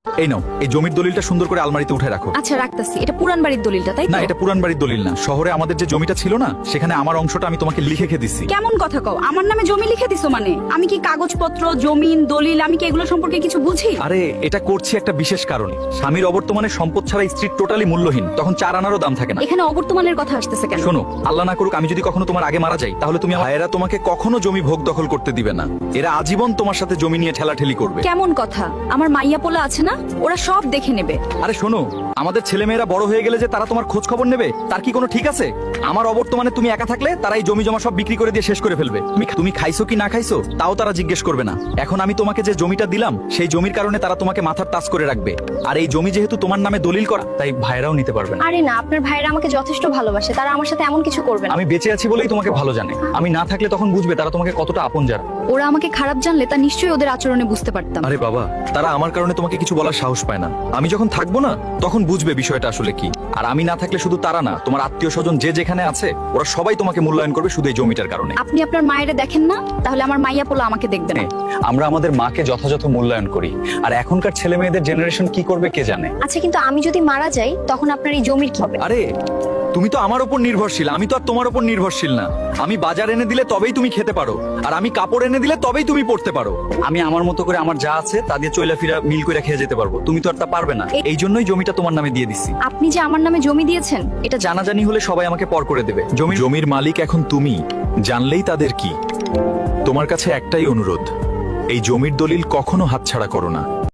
এই নাও, এই জমির দলিলটা সুন্দর করে আলমারিতে উঠে রাখো। আচ্ছা রাখতাছি। এটা পুরান বাড়ির দলিলটা, তাই তো? না, এটা পুরান বাড়ির দলিল না। শহরে আমাদের যে জমিটা ছিল না, সেখানে আমার অংশটা আমি তোমাকে লিখে দিচ্ছি। কেমন কথা কও? আমার নামে জমি লিখে দিছো মানে? আমি কি কাগজপত্র, জমিন, দলিল, আমি কি এগুলো সম্পর্কে কিছু বুঝি? আরে এটা করছি একটা বিশেষ কারণে। স্বামীর অবর্তমানে সম্পদ ছাড়া স্ত্রী টোটালি মূল্যহীন, তখন 4 আনারও দাম থাকে না। এখানে অবর্তমানের কথা আসতেছে কেন? শোনো, আল্লাহ না করুক আমি যদি কখনো তোমার আগে মারা যাই, তাহলে তুমি ভাইয়েরা তোমাকে কখনো জমি ভোগ দখল করতে দিবে না। এরা আজীবন তোমার সাথে জমি নিয়ে ঠেলাঠেলি করবে। কেমন কথা? আমার মাইয়া পোলা আছে না, ওরা সব দেখে নেবে। আরে শোনো, আমাদের ছেলেমেয়েরা বড় হয়ে গেলে যে তারা তোমার খোঁজ খবর নেবে, তার কি কোনো ঠিক আছে? আমার অবর্তমানে তুমি একা থাকলে তারা এই জমি জমা সব বিক্রি করে দিয়ে শেষ করে ফেলবে। তুমি খাইছো কি না খাইছো তাও তারা জিজ্ঞেস করবে না। এখন আমি তোমাকে যে জমিটা দিলাম, সেই জমির কারণে তারা তোমাকে মাথার টাচ করে রাখবে। আর এই জমি যেহেতু তোমার নামে দলিল করা, তাই ভাইরাও নিতে পারবে না। আরে না, আপনার ভাইরা আমাকে যথেষ্ট ভালোবাসে, তারা আমার সাথে এমন কিছু করবে না। আমি বেঁচে আছি বলেই তোমাকে ভালো জানে। আমি না থাকলে তখন বুঝবে তারা তোমাকে কতটা আপন যারা। ওরা আমাকে খারাপ জানলে তা নিশ্চয়ই ওদের আচরণে বুঝতে পারতাম। আরে বাবা, তারা আমার কারণে তোমাকে কিছু বলার সাহস পায় না। আমি যখন থাকবো না, তখন বুঝবে বিষয়টা আসলে কি। আর আমি না থাকলে শুধু তারা না, তোমার আত্মীয় স্বজন যে যেখানে আছে, ওরা সবাই তোমাকে মূল্যায়ন করবে শুধু এই জমিটার কারণে। আপনি আপনার মায়েরা দেখেন না, তাহলে আমার মাইয়া পোলা আমাকে দেখবে না। আমরা আমাদের মাকে যথাযথ মূল্যায়ন করি, আর এখনকার ছেলে মেয়েদের জেনারেশন কি করবে কে জানে। আচ্ছা, কিন্তু আমি যদি মারা যাই তখন আপনার এই জমির কি হবে? আরে তুমি তো আমার উপর নির্ভরশীল, আমি তো আর তোমার উপর নির্ভরশীল না। আমি বাজার এনে দিলে তবেই তুমি খেতে পারো, আর আমি কাপড় এনে দিলে তবেই তুমি পড়তে পারো। আমি আমার মতো করে আমার যা আছে তা দিয়ে চইলা ফিরা মিল করে খেয়ে যেতে পারবো, তুমি তো আর তা পারবে না। এই জন্যই জমিটা তোমার নামে দিয়ে দিছি। আপনি যে আমার নামে জমি দিয়েছেন, এটা জানাজানি হলে সবাই আমাকে পর করে দেবে। জমির মালিক এখন তুমি, জানলেই তাদের কি। তোমার কাছে একটাই অনুরোধ, এই জমির দলিল কখনো হাতছাড়া করো না।